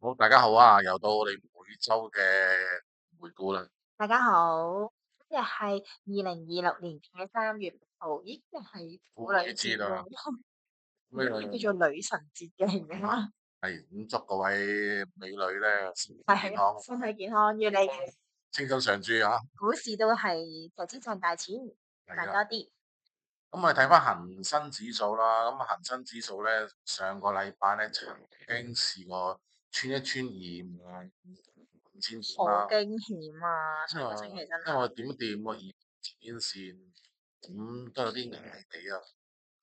好，大家好啊！又到我哋每周嘅回顧啦。大家好，今日係2026年嘅3月8號，咦，今日係婦婦女女節啊，節喎，而咩家叫做女神節嘅而家，係咁祝各位美女咧身體健係康，身體健康，越嚟越青春常駐啊！股市都係投資賺大錢，係啦，賺多啲。咁我哋睇翻恒生指數啦。咁恒生指數咧上個禮拜咧曾經試過穿一穿25,000點好啦。驚險啊！因為上個星期真係，因為點一掂個二千線，咁都有啲危危地啊。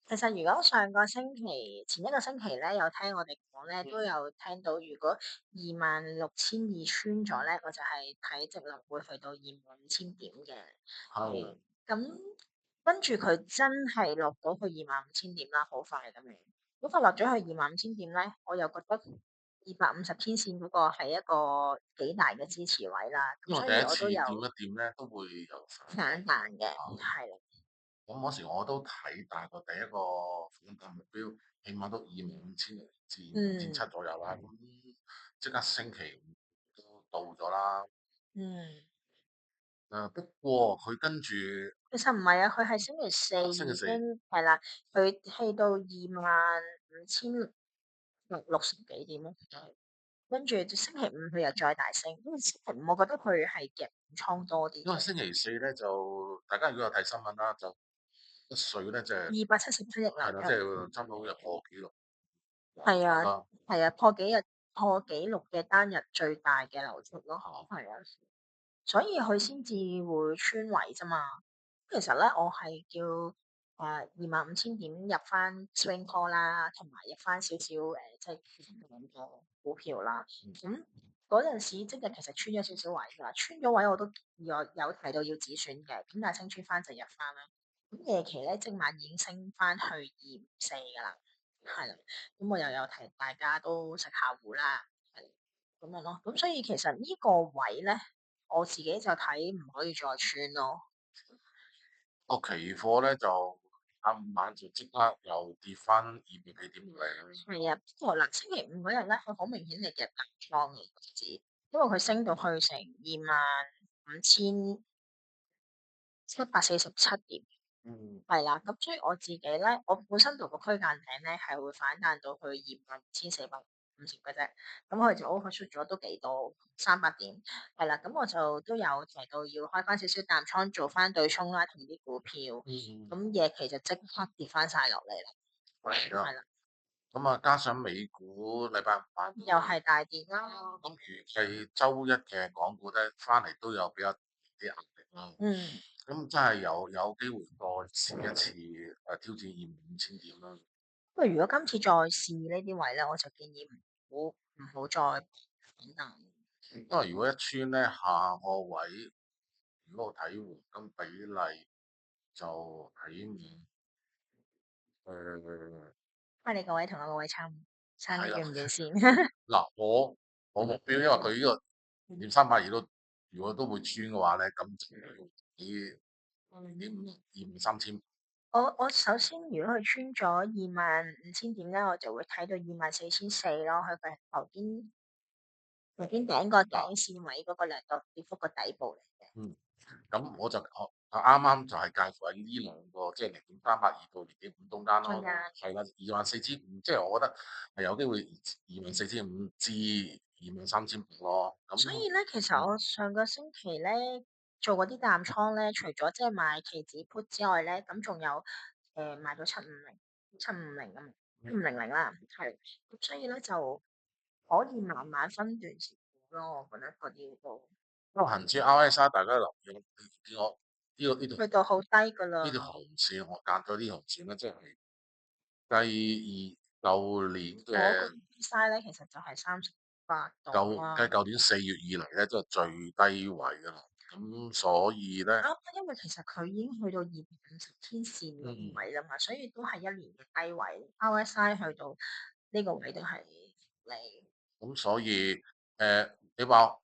其實如果上個星期前一個星期咧，有聽我哋講咧，都有聽到，如果26,200穿咗咧，我就係睇直落會去到25,000點嘅。係，咁跟住佢真係落到去25,000點啦，好快咁樣。咁佢落咗去25,000點咧，我又覺得250天線嗰個係一個幾大嘅支持位啦。咁所因為第一次以我都有掂一掂咧都會有反彈嘅，係啦，咁嗰時我都睇大概第一個反彈目標，起碼都25,000至25,700嗯左右啦。咁即刻星期五都到咗啦。嗯。不過佢跟住其實唔係啊，佢係星期四已星期四經係啦，佢去到25,660幾點咯。跟住星期五佢又再大升，因為星期五我覺得佢係夾倉多啲嘅。因為星期四咧就大家如果有睇新聞啦，就一水咧就係277億流係啦，即入，係差唔多好似破紀錄係啊，啦。係啊，破紀錄嘅單日最大嘅流出咯，係啊，所以佢先至會穿位啫嘛。其實咧，我係叫25,000點入翻 swing call 啦，同埋入翻少少即係咁嘅股票啦。咁嗰陣時即係其實穿咗少少位㗎啦，穿咗位我都有提到要止損嘅，咁但係升穿翻就入翻啦。咁夜期咧，即晚已經升翻去254㗎啦，係啦。咁我又有提大家都食下糊啦，係咁樣咯。咁所以其實呢個位咧，我自己就睇唔可以再穿咯。個期貨咧就啱晚就即刻又跌翻200幾點嚟。係啊，不過嗱，星期五嗰日咧，佢好明顯係夾大倉嘅個指，因為佢升到去成25,747點，嗯，係啦。咁所以我自己咧，我本身度個區間頂咧係會反彈到去25,450嘅啫。咁佢就 overshoot 咗都幾多300點，係啦。咁我就都有提到要開翻少少淡倉做翻對沖啦，同啲股票。嗯，咁夜期就即刻跌翻晒落嚟啦，係啊。係啦，咁啊，加上美股禮拜五晚又係大跌啦。咁預計周一嘅港股咧，翻嚟都有比較啲壓力啦。嗯。咁真係有機會再試一次挑戰25,000點啦。不過如果今次再試呢啲位咧，我就建議唔好再反彈。因為如果一穿咧下個位，如果我睇黃金比例就起碼誒睇你個位同我個位差得係啦。遠唔遠先？嗱，我目標，因為佢呢個0.382都如果都會穿嘅話咧，咁就要以253,000。我首先如果佢穿咗25,000點咧，我就會睇到24,400咯。佢係頭先頂個嗱，頂線位嗰個量度跌幅個底部嚟嘅。嗯。咁我啱啱就係介乎喺呢兩個，即係0.382到0.5中間咯。中間，係啦，24,500，即係我覺得係有機會24,500至23,000咯。咁所以咧，其實我上個星期咧做嗰啲淡倉咧，除咗即係買期指 put 之外咧，咁仲有買咗750啊嘛，7500啦，係。咁所以咧就可以慢慢分段持股咯，我覺得嗰啲都因為恆指 RSI 大家留意，見我去到好低㗎啦。呢條紅線，我間咗啲紅線咧，即係舊年我個 嘅 size 咧其實就係38度啦。舊年4月以嚟咧，即係最低位㗎啦。咁所以咧，因為其實佢已經去到250天線嗯，位啦嘛，所以都係一年嘅低位。RSI 去到呢個位都係嚟。咁所以你話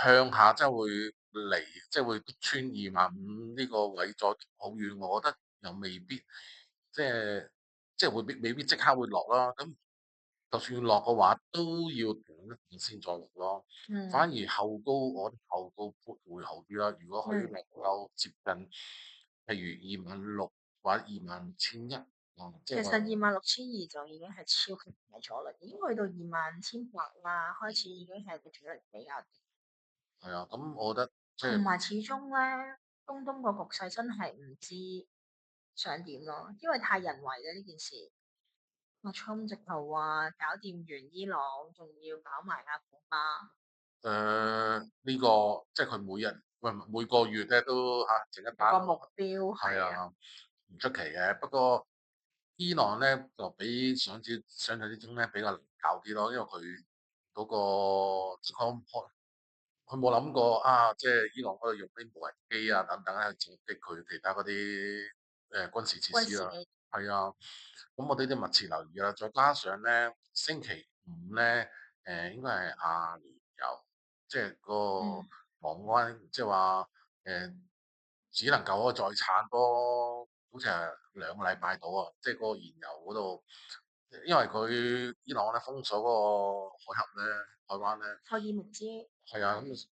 向下即係會嚟，即係會穿25,000呢個位再好遠，我覺得又未必，即係即係未必即刻會落啦。咁就算落嘅話，都要等一等先再落咯。反嗯而後高，我覺得後高會好啲啦。如果佢嗯，能夠接近，譬如26,000或者26,100，即係其實話26,200就已經係超級大咗啦，已經去到25,800啦，開始已經係個阻力比較大。係啊。咁我覺得即係同埋始終咧，中東個局勢真係唔知想點咯，因為太人為啦呢件事。阿 Trump 直頭話搞掂完伊朗，仲要搞埋阿古巴，呢個即係佢每日喂每個月咧都整一單，個目標係啊，係啊，唔出奇嘅。不過伊朗咧就比想像之中咧比較難搞啲咯，因為佢嗰個佢冇諗過即係伊朗嗰度用啲無人機等等咧去襲擊佢其他嗰啲軍事設施啦。軍事機係啊，咁我哋都密切留意啦。再加上咧星期五咧應該係阿聯酋，即係個嗯，航灣，即係話誒只能夠再產多，好似係2個禮拜到啊！即係嗰個燃油嗰度，因為佢伊朗咧封鎖嗰個海峽咧，海灣咧。霍爾木茲，係啊，咁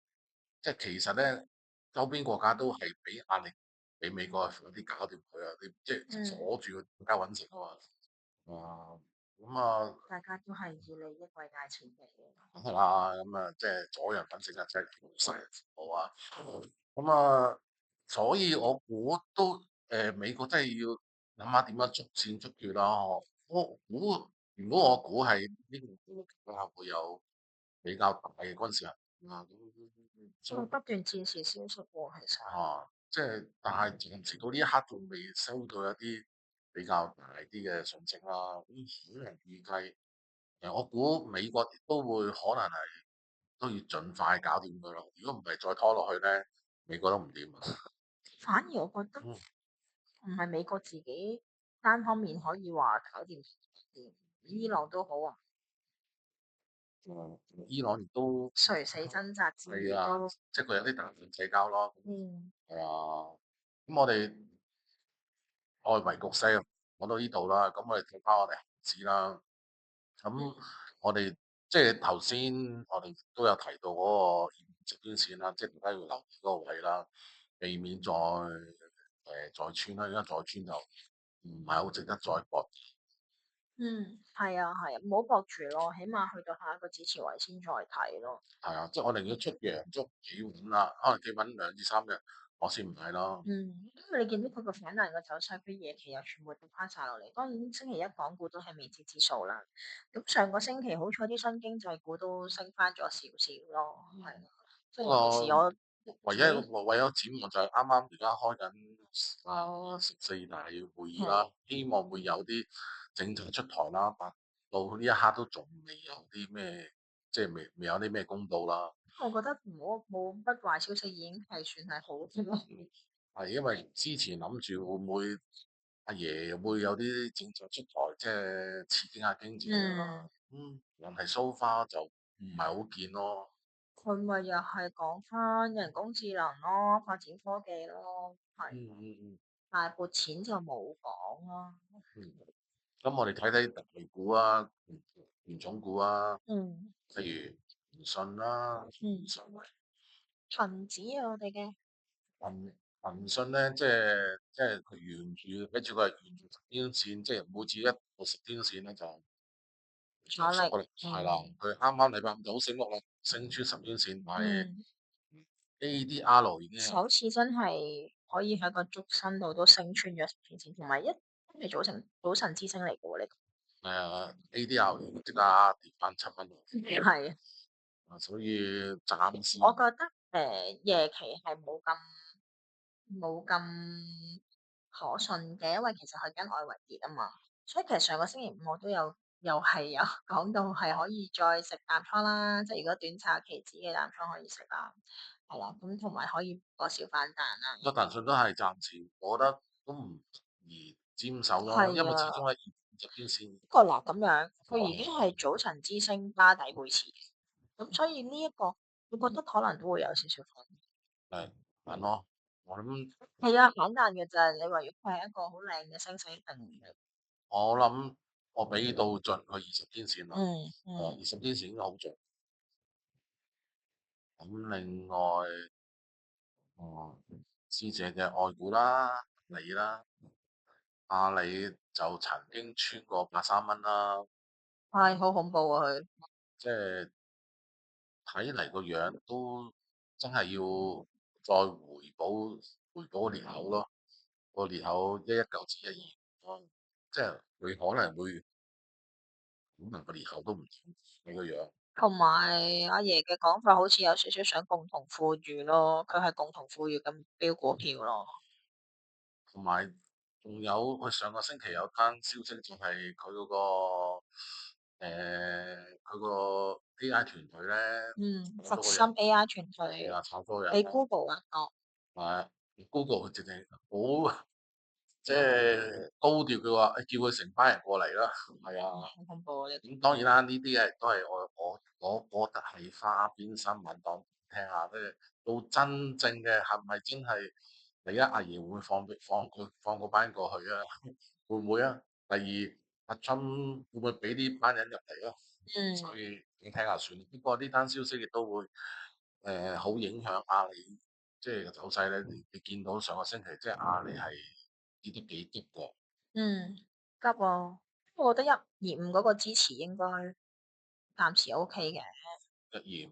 即係其實咧，周邊國家都係俾壓力，俾美國有啲搞掂佢啊，你即係阻嗯，住佢更加揾食啊嘛。咁啊，大家都係以利益為大前提嘅。梗係啦，咁即係阻人揾食啊，真係好犀利好啊。咁所以我估都美國真係要諗下點樣逐漸捉住啦。我估如果我估係呢個國家會有比較大嘅軍事行動啊，因為不斷戰時消息喎，其實即係，但係暫時到呢一刻仲未收到一啲比較大啲嘅訊息啦。咁可能預計，我估美國亦都會可能係都要盡快搞掂佢咯。如果唔係再拖落去咧，美國都唔掂啊。反而我覺得嗯，唔係美國自己單方面可以話搞掂，伊朗都好啊，伊朗亦都垂死掙扎之餘係啊，都即係佢有啲大份社交咯。嗯係啊，咁我哋外圍局勢講到呢度啦，咁我哋睇翻我哋恒指啦。咁我哋即係頭先我哋都有提到嗰個極端線啦，即係大家要留意嗰個位啦，避免再穿啦，因為再穿就唔係好值得再搏。嗯，係啊係啊，唔好搏住咯，起碼去到下一個支持位先再睇咯。係啊，即係我寧願出陽燭企穩啦，可能企穩2至3日，我先唔買咯。嗯，因為你見到佢個反彈個走勢，佢夜期又全部跌翻晒落嚟。當然星期一港股都係未知之數啦。咁上個星期好彩啲新經濟股都升翻咗少少咯，係啊。即係不尤其是我過唯一自己，唯有展望就係啱啱而家開緊14大會議係，啦，希望會有啲政策出台啦，但到呢一刻都仲未有啲咩，即係未有啲咩公佈啦。我覺得冇乜壞消息已經係算係好嘅咯。係因為之前諗住會唔會阿爺會有啲政策出台，即係刺激下經濟啊。嗯，人係 so far 就唔係好見咯。佢咪又係講翻人工智能咯，發展科技咯，係，嗯嗯嗯但係撥錢就冇講啦。嗯。咁我哋睇睇特別股啊，權重股啊，嗯譬如騰訊啦，嗯，恒指啊，我哋嘅騰騰訊咧，即係佢沿住，跟住佢係沿住十天線，即係每次一個十天線咧就阻力，收縮啦，係啦，嗯佢啱啱禮拜五就好醒目啦，升穿十天線，但係 嗯。ADR 已經係首次真係可以喺個燭身度都升穿咗十天線，同埋一係早晨之星嚟嘅喎，呢ADR 即刻跌翻7蚊，個係，所以暫時我覺得夜期係冇咁可信嘅，因為其實佢跟外圍跌啊嘛，所以其實上個星期五我都又係有講到係可以再食淡倉啦，即係如果短炒期指嘅淡倉可以食啦，係啦，咁同埋可以個小反彈啦，個騰訊都係暫時，我覺得都唔宜沾手咯，因係啊。為始終喺十天線。不過嗱咁樣，佢已經係早晨之星巴底背馳，咁所以呢一個，我覺得可能都會有少少反彈。係係咯，我諗係啊，反彈嘅就係你話如果佢係一個好靚嘅星星定我諗我俾到盡佢20天線啦，嗯，20天線已經好盡。咁另外，哦，師姐嘅愛股啦，你啦，阿里就曾經穿過83蚊啦，係好恐怖啊佢。即係睇嚟個樣都真係要再回補個裂口咯，個裂口119至120，即係佢可能個裂口都唔止你個樣。同埋阿爺嘅講法好似有少少想共同富裕咯，佢係共同富裕咁標股票咯。同埋仲有佢上個星期有單消息，就係佢個 AI 團隊咧，嗯，好多個人佛心 AI 團隊係啊，炒多人比 啊，Google 啊多。係 Google 佢直情好即係高調，佢話叫佢成班人過嚟啦，係啊。好恐怖啊！呢咁當然啦，呢啲嘅都係我覺得係花邊新聞當聽下，即係到真正嘅係咪真係第一阿爺會唔會放嗰班人過去啊？會唔會啊？第二阿春會唔會俾呢班人入嚟啊？所嗯以你聽下算。不過呢單消息亦都會好影響阿里即係個走勢咧。你見到上個星期即係阿里係跌得幾急嘅，嗯，急喎。我覺得125嗰個支持應該暫時 OK 嘅。125。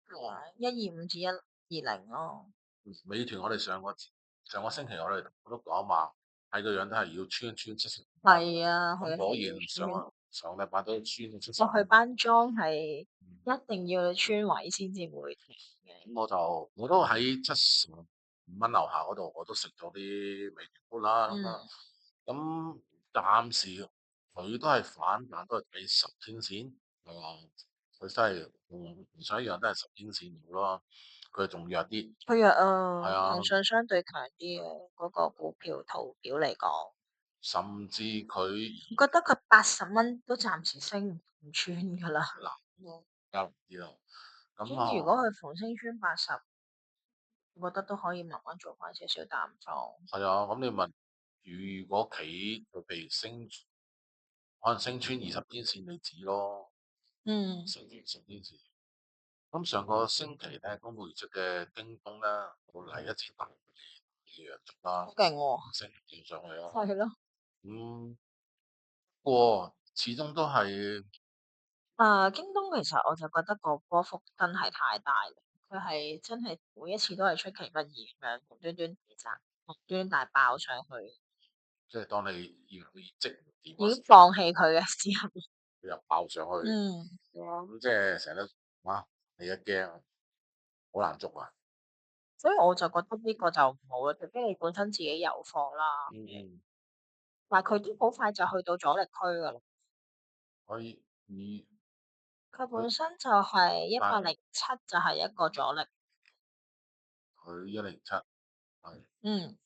係啊，125至120咯。美團我哋上個星期我都講話，睇個樣都係要穿70。係啊，佢咁果然係上個禮拜都穿咗七十。我去班莊係一定要穿位先至會停嘅。咁我都喺75蚊樓下嗰度，我都食咗啲美團股啦。嗯咁暫時佢都係反彈，都係睇10天線，係嘛？佢真係同上一樣都係10天線股咯，佢仲弱啲，佢弱係啊，騰啊。訊相對強啲嘅嗰個股票圖表嚟講，甚至佢我覺得佢80蚊都暫時升唔穿㗎啦。嗯加啲咯。咁所以如果佢逢升穿80，我覺得都可以慢慢做翻少少淡倉。係啊，咁你問，如果佢譬如可能升穿20天線你止咯，嗯，升穿10天線。咁上個星期咧，公布業績嘅京東咧，會嚟一次大嘅陽燭啦，好勁喎。升跳上去咯。係咯。不過始終都係京東其實我就覺得個波幅真係太大啦，佢係真係每一次都係出其不意咁樣無端端跌砸，無端端大爆上去，即係當你以為個業績唔掂嗰時，已經放棄佢嘅時候。佢又爆上去，嗯，咁即係成日都哇，你一驚好難捉啊！所以我就覺得呢個就唔好啦，除非你本身自己有貨啦，嗯，但係佢都好快就去到阻力區㗎啦。可以以佢佢本身就係一但百零七就係一個阻力。佢107係。嗯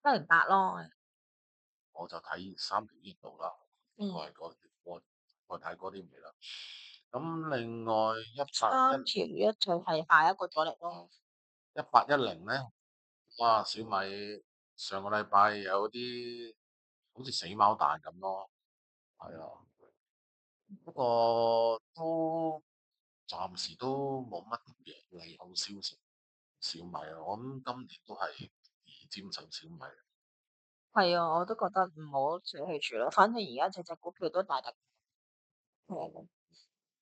，108咯。我就睇3條度啦，應該嗯，係我睇嗰啲未啦。咁另外3條1就係下一個阻力咯。1810咧，哇！小米上個禮拜有啲好似死貓彈咁咯，係啊。不過都暫時都冇乜特別利好消息。小米啊，我諗今年都係以尖手小米。係啊，我都覺得唔好捨棄住咯。反正而家隻隻股票都大突破。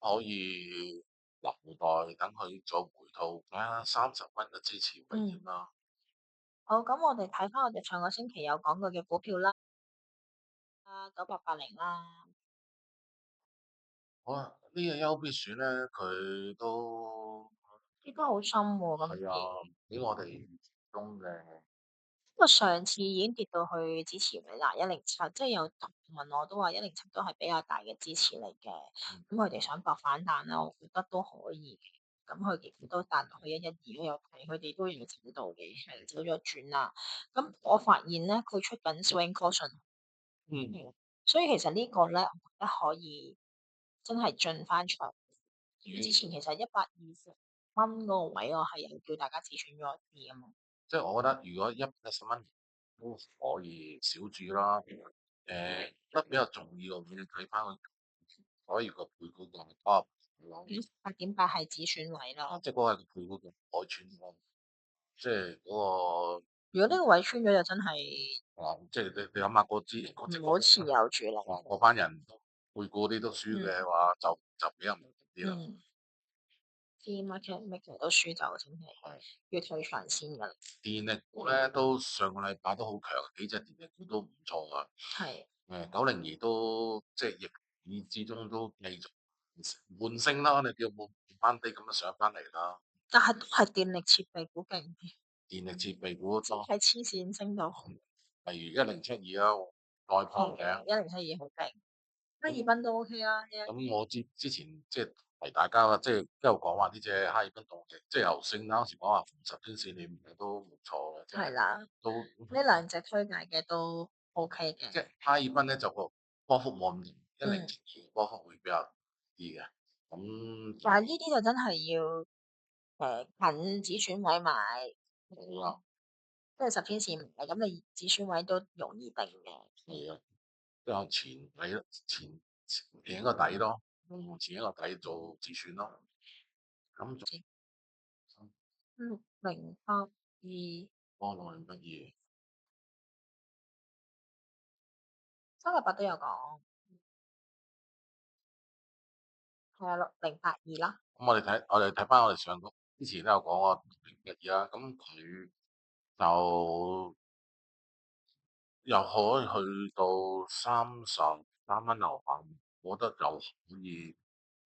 可以留待等佢再回吐，睇下30蚊嘅支持位點嗯，啦。好，咁我哋睇翻我哋上個星期有講過嘅股票啦，9880啦。好啊，呢個優必選咧，佢都呢個好深喎，今係啊，次。俾我哋預期中嘅。不過上次已經跌到去支持位啦，107，即係有同學問我都話107都係比較大嘅支持嚟嘅。咁佢哋想搏反彈啦，我覺得都可以嘅。咁佢亦都彈落去112都有睇，佢哋都有程度嘅，係走咗轉啦。咁我發現咧，佢出緊 swing caution。嗯，所以其實呢個咧，我覺得可以真係進翻場。之前其實120蚊嗰個位，我係有叫大家止損咗一啲啊嘛。即係我覺得如果110蚊都可以少注啦。覺得比較重要嘅，你睇翻佢，所以個配股價多咯。8.8係止損位咯。即係嗰個係個配股嘅外穿咯，即係嗰個。如果呢個位穿咗，就真係即係你諗下唔好持有住啦。嗰班人配股啲都輸嘅話，就比較唔啲啦。啲 market maker 都輸就真係要退場先噶啦。電力股咧都上個禮拜都好強，幾隻電力股都唔錯啊。係902都即係逆市之中都繼續悶升啦，我哋叫悶翻啲咁樣上翻嚟啦。但係都係電力設備股勁，電力設備股真係黐線升到，例如1072啊，再破頂。1072好勁，哈爾濱都 OK 啦。咁我之前即係提大家啦，即係一路講話呢隻哈爾濱動力，即係由升啦，嗰時講話逢10天線你都唔錯嘅，係啦，都呢兩隻推介嘅都 OK 嘅。即係哈爾濱咧就個波幅冇咁1072波幅會比較啲嘅。咁但係呢啲就真係要近止損位買，好啦，即係10天線唔係咁，你止損位都容易定嘅。係啊，即係前底咯，前一個底咯，前一個底做止損咯。咁就6082，波浪不易。388都有講，係啊6082啦。咁我哋睇翻我哋上個之前都有講過012啦，咁佢就又可以去到33蚊樓下，我覺得又可以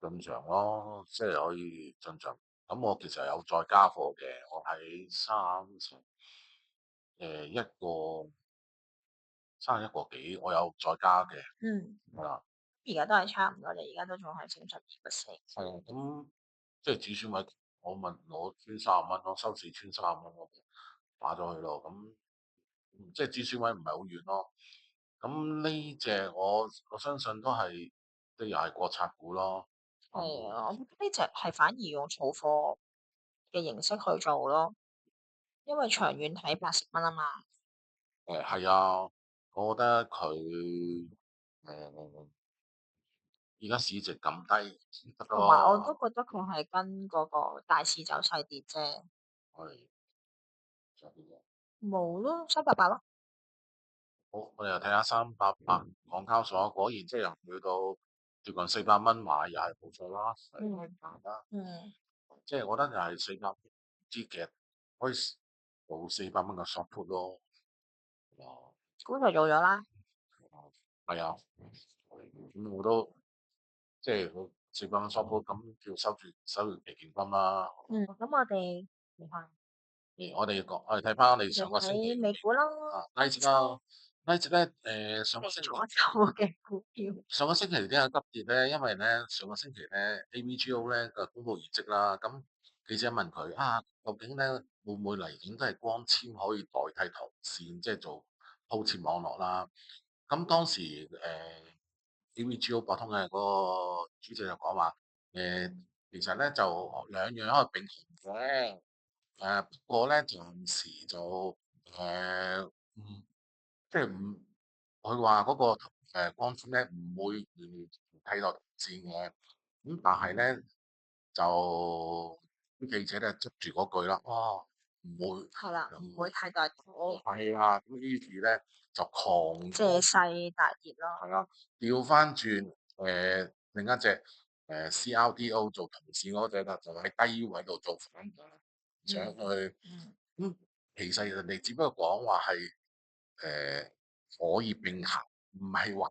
進場咯，即係可以進場。咁我其實有再加貨嘅，我喺31個幾，我有再加嘅。係啦，而家都係差唔多，你而家都仲係升12%。係啊，咁即係止損位，我穿30蚊咯，收市穿30蚊我打咗佢咯，咁即係止損位唔係好遠咯。咁呢隻我相信都又係國策股咯。係啊，我覺得呢隻係反而用儲貨嘅形式去做咯，因為長遠睇80蚊啊嘛。係啊，我覺得佢誒而家市值咁低得同埋我都咯。覺得佢係跟嗰個大市走勢跌啫。係，仲有邊個冇咯，388咯。好，我哋又睇下388港交所，果然即係又去到接近400蚊買，又係冇錯啦。係啦，即係我覺得又係400支嘅，可以到400蚊嘅 short put 咯。估就做咗啦。係啊，咁我都即係佢400蚊 short put，咁叫收住期權金啦。咁我哋我哋睇翻我哋上個星期睇美股啦，呢隻啦，呢隻咧上個星期。我做嘅股票。上個星期點解急跌咧？因為咧上個星期咧 AVGO 咧個公佈業績啦，咁記者問佢啊，究竟咧會唔會嚟緊都係光纖可以代替銅線，即係做鋪設網絡啦？咁當時AVGO 博通嘅嗰個主席就講話其實咧就兩樣可以並行嘅，不過咧暫時就唔即係唔，佢話嗰個光纖咧唔會完全替代銅線嘅，咁但係咧就啲記者咧捉住嗰句啦，哇唔會係啦，唔會太大波，係啦，咁於是咧就狂借勢大跌咯。係啦，調翻轉另一隻CRDO 做銅線嗰隻啦，就喺低位度做反彈上去，咁其實人哋只不過講話係可以並行，唔係話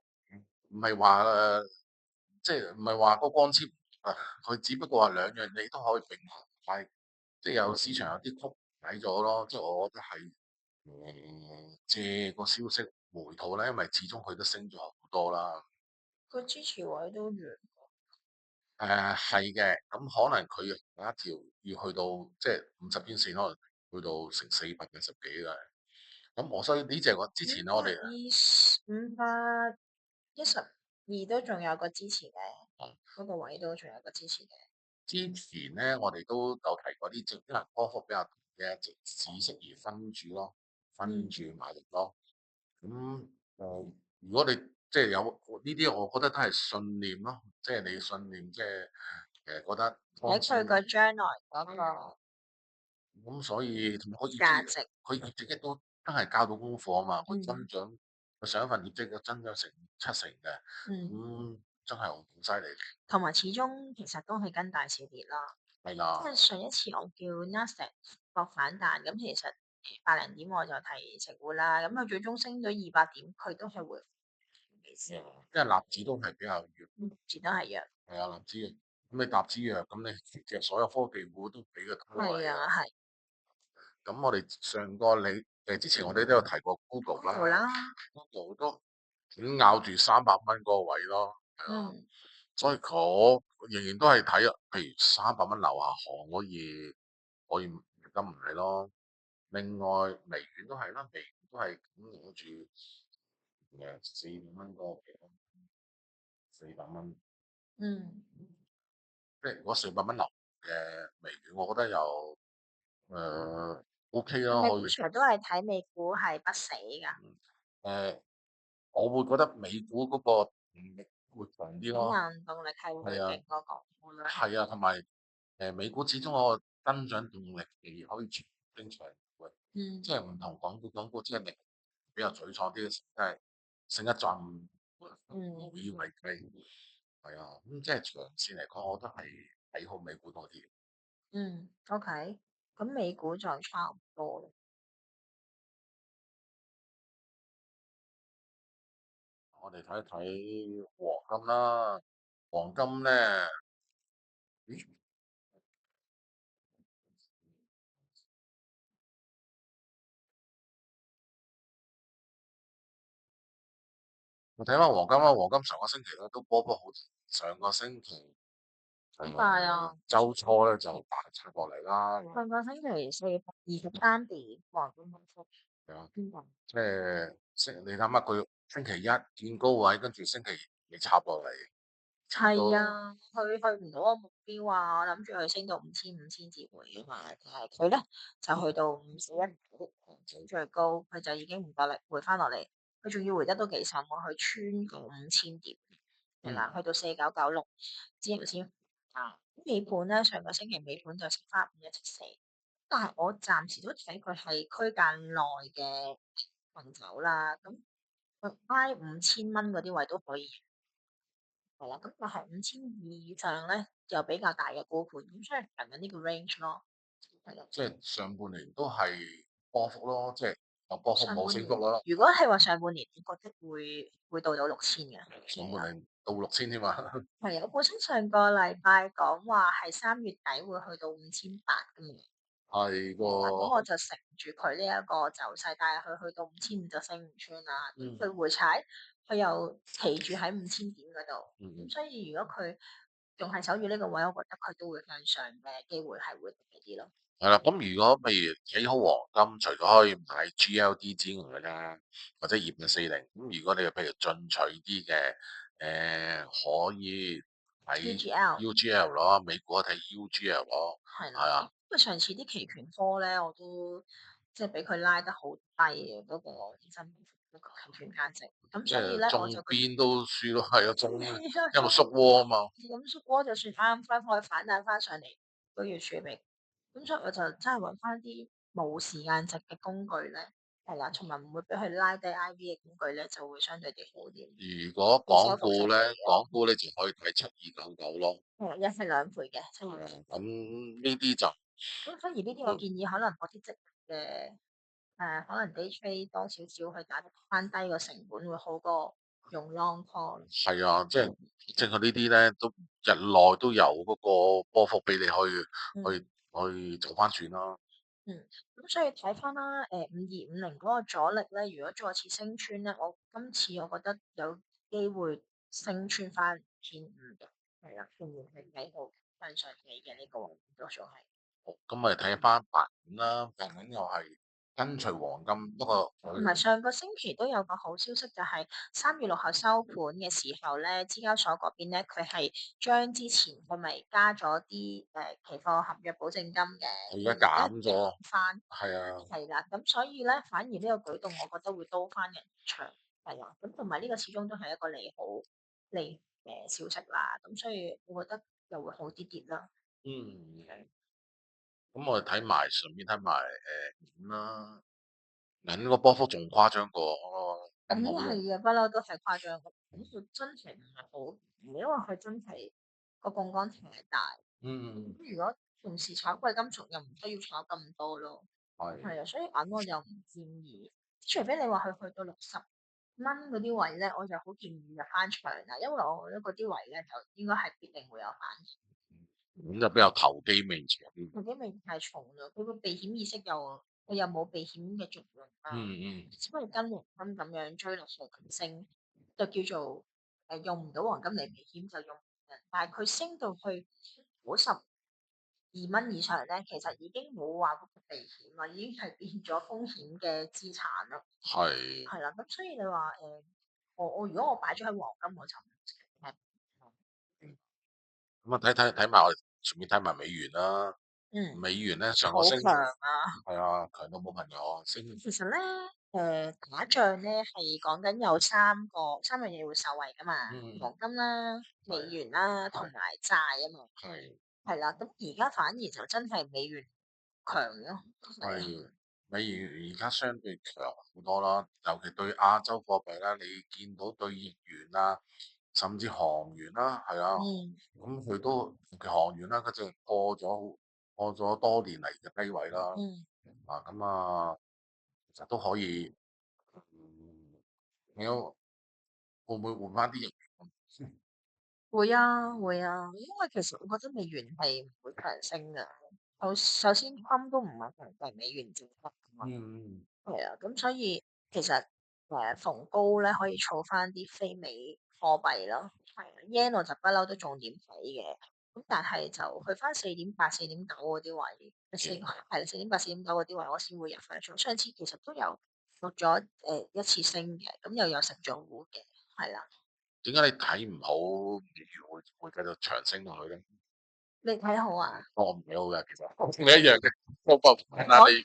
即係唔係話個光纖啊，佢只不過話兩樣你都可以並行，但係即係有市場有啲曲解咗咯，即係我覺得係借個消息回吐啦，因為始終佢都升咗好多啦。個支持位都完。係嘅，咁可能佢有一條要去到即係50天線，可能去到成480幾啦。咁所以呢隻我之前我哋512都仲有個支持嘅，嗰個位都仲有個支持嘅。之前咧，我哋都有提過啲正，因為波幅比較大嘅，即只適宜分住咯，分住買入咯。咁如果你即係有呢啲，我覺得都係信念咯，即係你信念，即係覺得喺當時佢個將來嗰個咁，所以同埋個業績，價值。佢業績都真係交到功課啊嘛，佢增嗯長，佢上一份業績嘅增長成7成嘅，嗯，咁真係好犀利，同埋始終其實都係跟大市跌啦。即係啦，係上一次我叫 Nasdaq 博反彈，咁其實80點我就提食糊啦。咁佢最終升咗200點，佢都係會未先，因為納指都係比較弱，字都係弱。係啊，納指弱，咁你納指弱，咁你其實所有科技股都俾佢拖落嚟啊。係啊，係。咁我哋上個之前我哋都有提過 Google 好啦。啦，Google 都已經咬住300蚊嗰個位咯，係啊，嗯。所以我仍然都係睇啊，譬如300蚊樓下行可以咁唔係咯。另外微軟都係啦，微軟都係咁咬住400蚊嗰個位咯，400蚊，嗯。即係如果400蚊樓嘅微軟，我覺得又OK 咯，係咪 可以。Sir 都係睇美股係不死㗎？誒、我會覺得美股嗰個動力會強啲反咯，彈動力係會係啊，勁過港股啦。係啊，同埋美股始終個增長動力係可以全升長嘅，嗯。即係唔同港股即係比較沮喪啲嘅時候，即係升一陣嗯。無以為繼，係啊，咁即係長線嚟講，我覺得係睇好美股多啲。嗯，OK，咁美股就差唔多啦。我哋睇一睇黃金啦，黃金咧，咦？我睇翻黃金啦，黃金上個星期咧都波波好，上個星期好快啊！週初咧就大插落嚟啦，上個星期423點，黃金分析。係啊，邊個？即係你諗下佢星期一見高位，跟住星期二插落嚟，插到係啊，去唔到個目標啊！我諗住佢升到5500先至會啊嘛，但係佢咧就去到51.9最高，佢就已經唔得力，回翻落嚟。佢仲要回得都幾深喎，佢穿過5000點，係啦，去到4996之後先啊。尾盤咧，上個星期尾盤就升翻5174，但係我暫時都睇佢係區間內嘅行走啦。咁佢挨5000蚊嗰啲位都可以。係啦，咁但係5200以上咧，就比較大嘅沽盤，咁所以行緊呢個 range 咯，係咯。即係上半年都係波幅咯，即係有波幅冇上半年升幅咯，如果係話上半年，我覺得會到6000嘅，上半年到6000添嘛，係啊，我本身上個禮拜講話係3月底會去到5800㗎嘛。係係啦，咁個我就乘住佢呢一個走勢，但係佢去到5500就升唔穿啦。佢回踩，佢又企住喺5000點嗰度，咁所以如果佢仲係守住呢個位，我覺得佢都會向上嘅機會係會大啲咯。係啦。咁如果譬如睇好黃金，除咗可以買 GLD 之外咧，或者2540，咁如果你譬如進取啲嘅，可以睇 UGL UGL 咯，美股睇 UGL 咯，係啦，係啊。因為上次啲期權科咧，我都即係俾佢拉得好低嘅嗰個真嗰個期權價值，咁即所以咧我係中就覺得邊都輸咯，係啊，中因為係啊，縮窩啊嘛，咁縮波就算啱翻可以反彈翻上嚟都要儲備，咁所以我就真係揾翻啲冇時間值嘅工具咧，係啦，同埋唔會俾佢拉低 IV 嘅工具咧，就會相對地好啲，如果會收港股咧，復失地嘅。港股咧就可以睇7299咯，係一係2倍嘅，七二。咁呢啲就咁反而呢啲我建議可能嗰啲積嘅可能 day trade 多少少去打翻低個成本會好過用 long call。係啊，即係正係呢啲咧，都日內都有嗰個波幅俾你去嗯去做翻轉啦。嗯，咁所以睇翻啦，5250嗰個阻力咧，如果再次升穿咧，我今次我覺得有機會升穿翻1500嘅，係啦，仍然係睇好向上企嘅呢個位，多數係。咁咪睇翻白銀啦，白銀又係跟隨黃金，不過同埋上個星期都有個好消息，就係3月6號收盤嘅時候咧，資交所嗰邊咧，佢係將之前佢咪加咗啲期貨合約保證金嘅，佢而家減減咗，翻，係啊，係啦，咁所以咧，反而呢個舉動，我覺得會多翻人場。係啊，咁同埋呢個始終都係一個利嘅消息啦，咁所以我覺得又會好啲啲啦。嗯，咁我哋睇埋順便睇埋銀啦，銀個波幅仲誇張過金咁好喎。係啊，不嬲都係誇張嘅，咁佢真係唔係好，因為佢真係個槓桿太大。嗯，咁如果同時炒貴金屬又唔需要炒咁多咯，係，係啊，所以銀我又唔建議，除非你話佢去到60蚊嗰啲位咧，我就好建議入翻場啦，因為我覺得嗰啲位咧就應該係必定會有反彈。咁就比較投機味重啲。佢啲味太重啦，佢個避險意識佢又冇避險嘅作用嗯啦，嗯，只不過跟黃金咁樣追落去佢升，就叫做用唔到黃金嚟避險就用，但係佢升到去52蚊以上咧，其實已經冇話嗰個避險啦，已經係變咗風險嘅資產啦。係。係啦，咁所以你話我如果我擺咗喺黃金，我就咁啊睇埋我哋順便睇埋美元啦。嗯美元咧上個星好強啊。係啊強到冇朋友升。其實咧，打仗咧係講緊有三樣嘢會受惠噶嘛，嗯，黃金啦、美係元啦同係埋債啊嘛，係係啦。咁而家反而就真係美元強咯，係啊，係美元而家相對強好多啦，尤其對亞洲貨幣啦，你見到對日元啊，甚至韓元啦，係啊，嗯咁佢都其韓元啦，佢就破咗多年嚟嘅低位啦。嗯，啊咁啊，其實都可以。你會唔會換翻啲日元？會啊會啊，因為其實我覺得美元係唔會強升噶。首先，啱都唔係強勢，美元正得噶嘛。嗯，係啊，咁所以其實逢高咧可以儲翻啲非美貨幣咯。係啊，yen 我就不嬲都重點睇嘅，咁但係就去翻4.8、4.9嗰啲位，4.8、4.9嗰啲位我先會入翻場。上次其實都有錄咗一次升嘅，咁又有成咗股嘅，係啦。點解你睇唔好美元會繼續長升落去咧？你睇好啊？我唔睇好嘅，其實我同你一樣嘅。不過但我你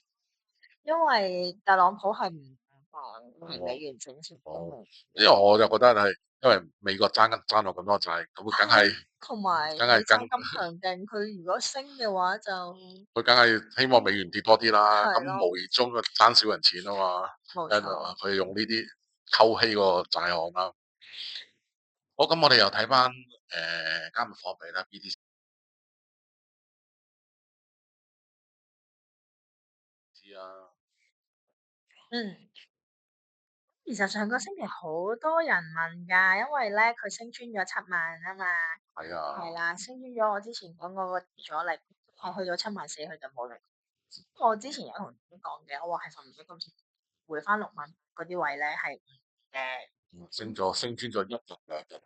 因為特朗普係唔防美我元整全我，嘅，因為我就覺得係因為美國爭落咁多債，咁佢梗係係同埋梗係梗美債咁強勁，佢如果升嘅話就佢梗係希望美元跌多啲啦。咁係咯，無意中就爭少人錢啊嘛，跟住冇錯。佢用呢啲溝稀個債項啦。好，咁我哋又睇翻加密貨幣啦，BTC 啊，嗯，其實上個星期好多人問㗎，因為咧佢升穿咗7萬啊嘛，係啊，係啦，升穿咗我之前講嗰個阻力，係去到7.4，佢就冇力。我之前有同你講嘅，我話其實唔使咁遲回翻6萬嗰啲位咧係升穿咗1日2日就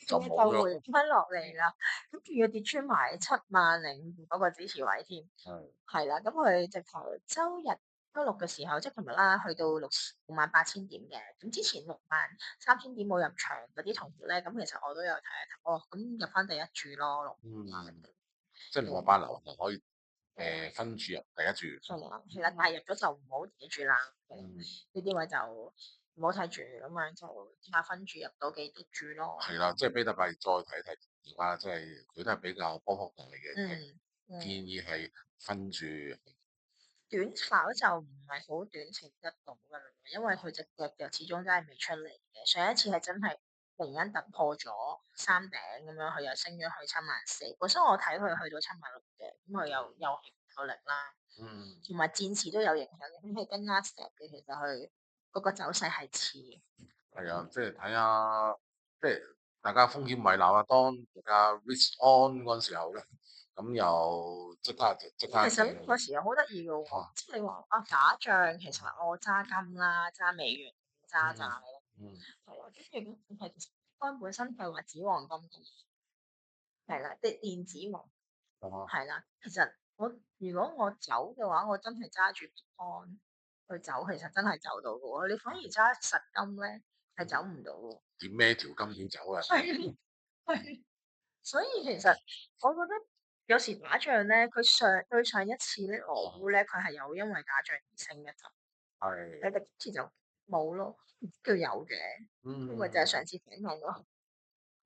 就冇咗。回翻落嚟啦，咁仲要跌穿埋7.05嗰個支持位添。係，係啦，咁佢直頭周六嘅時候，即係琴日啦，去到6萬8千點嘅。咁之前6.3千點冇入場嗰啲同學咧，咁其實我都有睇一睇。哦，咁入翻第一注咯，6萬。嗯，即係6.8樓就可以分注入第一注。係啦，但係入咗就唔好睇住啦。嗯，呢啲位就唔好睇住，咁樣就睇下分注入到幾多注咯。係啦，即係比特幣再睇睇而家，即係佢都係比較波幅大嘅，嗯建嗯。議係分注。短炒就唔係好短程得到㗎啦，因為佢隻腳就始終都係未出嚟嘅。上一次係真係突然間突破咗山頂咁樣，佢又升咗去7.4。本身我睇佢去到7.6嘅，咁佢又有力啦，嗯，同埋戰時都有影響嘅。咁佢跟 Nasdaq 嘅，其實佢嗰個走勢係似。係啊，即係睇下，即係大家風險胃納啊。當大家 risk on 嗰陣時候咧，咁又即刻其實呢個時候好得意嘅喎，啊，即係你話啊打仗，其實我揸金啦，揸美元，揸債啦，嗯，係啊，跟住咁係其實本身係話紙黃金嘅，係啦，即係電子黃啊，係啦。其實如果我走嘅話，我真係揸住 Bitcoin 去走，其實真係走到嘅喎。你反而揸實金咧係走唔到嘅。點孭條金條走啊？係係，所以其實我覺得有時打仗咧，對上一次咧俄烏咧，佢係有因為打仗而升一陣。係，你哋今次就冇咯，叫有嘅，因為就係嗯，上次請我咯。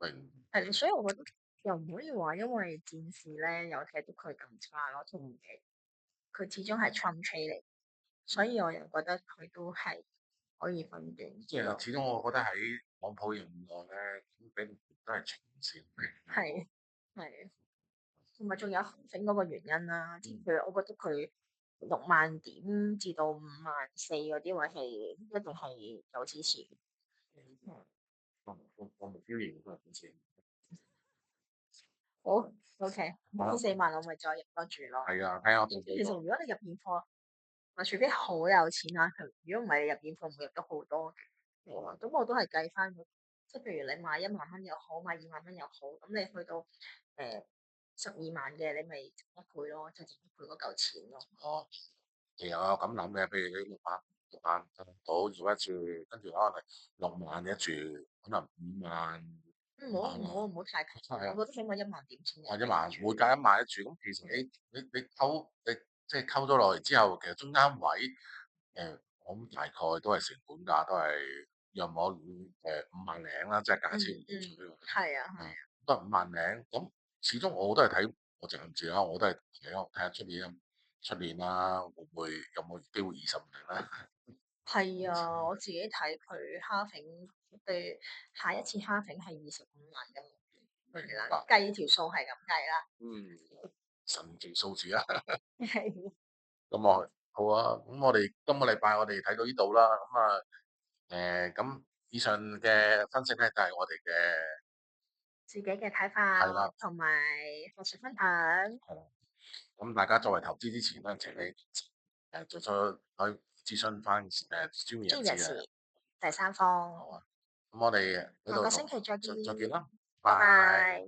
明係，所以我覺得又唔可以話因為戰士咧有踢到佢咁差咯，同埋佢始終係 Trump 嚟，所以我又覺得佢都係可以分段即係咯。始終我覺得喺網普以外咧，咁俾都係前線。係係，同埋仲有紅繩嗰個原因啦，即係佢我覺得佢6萬點至到5萬4嗰啲位係一定係有支持。嗯我目標型都係前線。好，OK，呢4萬我咪再入多注咯。係啊，睇下我做其幾多。實如果你入現貨，咪除非好有錢啦，如果唔係你入現貨會入得好多嘅。咁我都係計翻，即係譬如你買1萬蚊又好，買2萬蚊又好，咁你去到12萬嘅，你咪值一倍咯，就值一倍嗰嚿錢咯。哦，其實我有咁諗嘅，譬如你6萬到做一注，跟住可能係6萬一注，可能5萬、唔好唔五萬啊，好唔好太平，係啊，我覺得起碼1萬點先或入者萬每嘅。隔1萬一注，咁其實你即係溝咗落嚟之後，其實中間位我諗大概都係成本價都係約莫5萬零啦，即係假設唔好出呢係啊個啊，係啊，都係5萬零。咁始終我都係睇我隻唔知啦，我都係睇下出年啦，會唔會有冇機會20萬啦？係啊，我自己睇佢哈揈對下一次哈揈係25萬嘅，明係啦，白，計條數係咁計啦。嗯，神奇數字啊！係咁好啊，咁我哋今個禮拜我哋睇到呢度啦，咁以上嘅分析咧就係我哋嘅自己嘅睇法係啦，同埋學術分享，係啦，咁大家作為投資之前咧，請你做出去諮詢翻專業人士嘅，專業人士第三方。好啊，咁我哋喺下個度同星期再見，再見啦，拜拜。拜。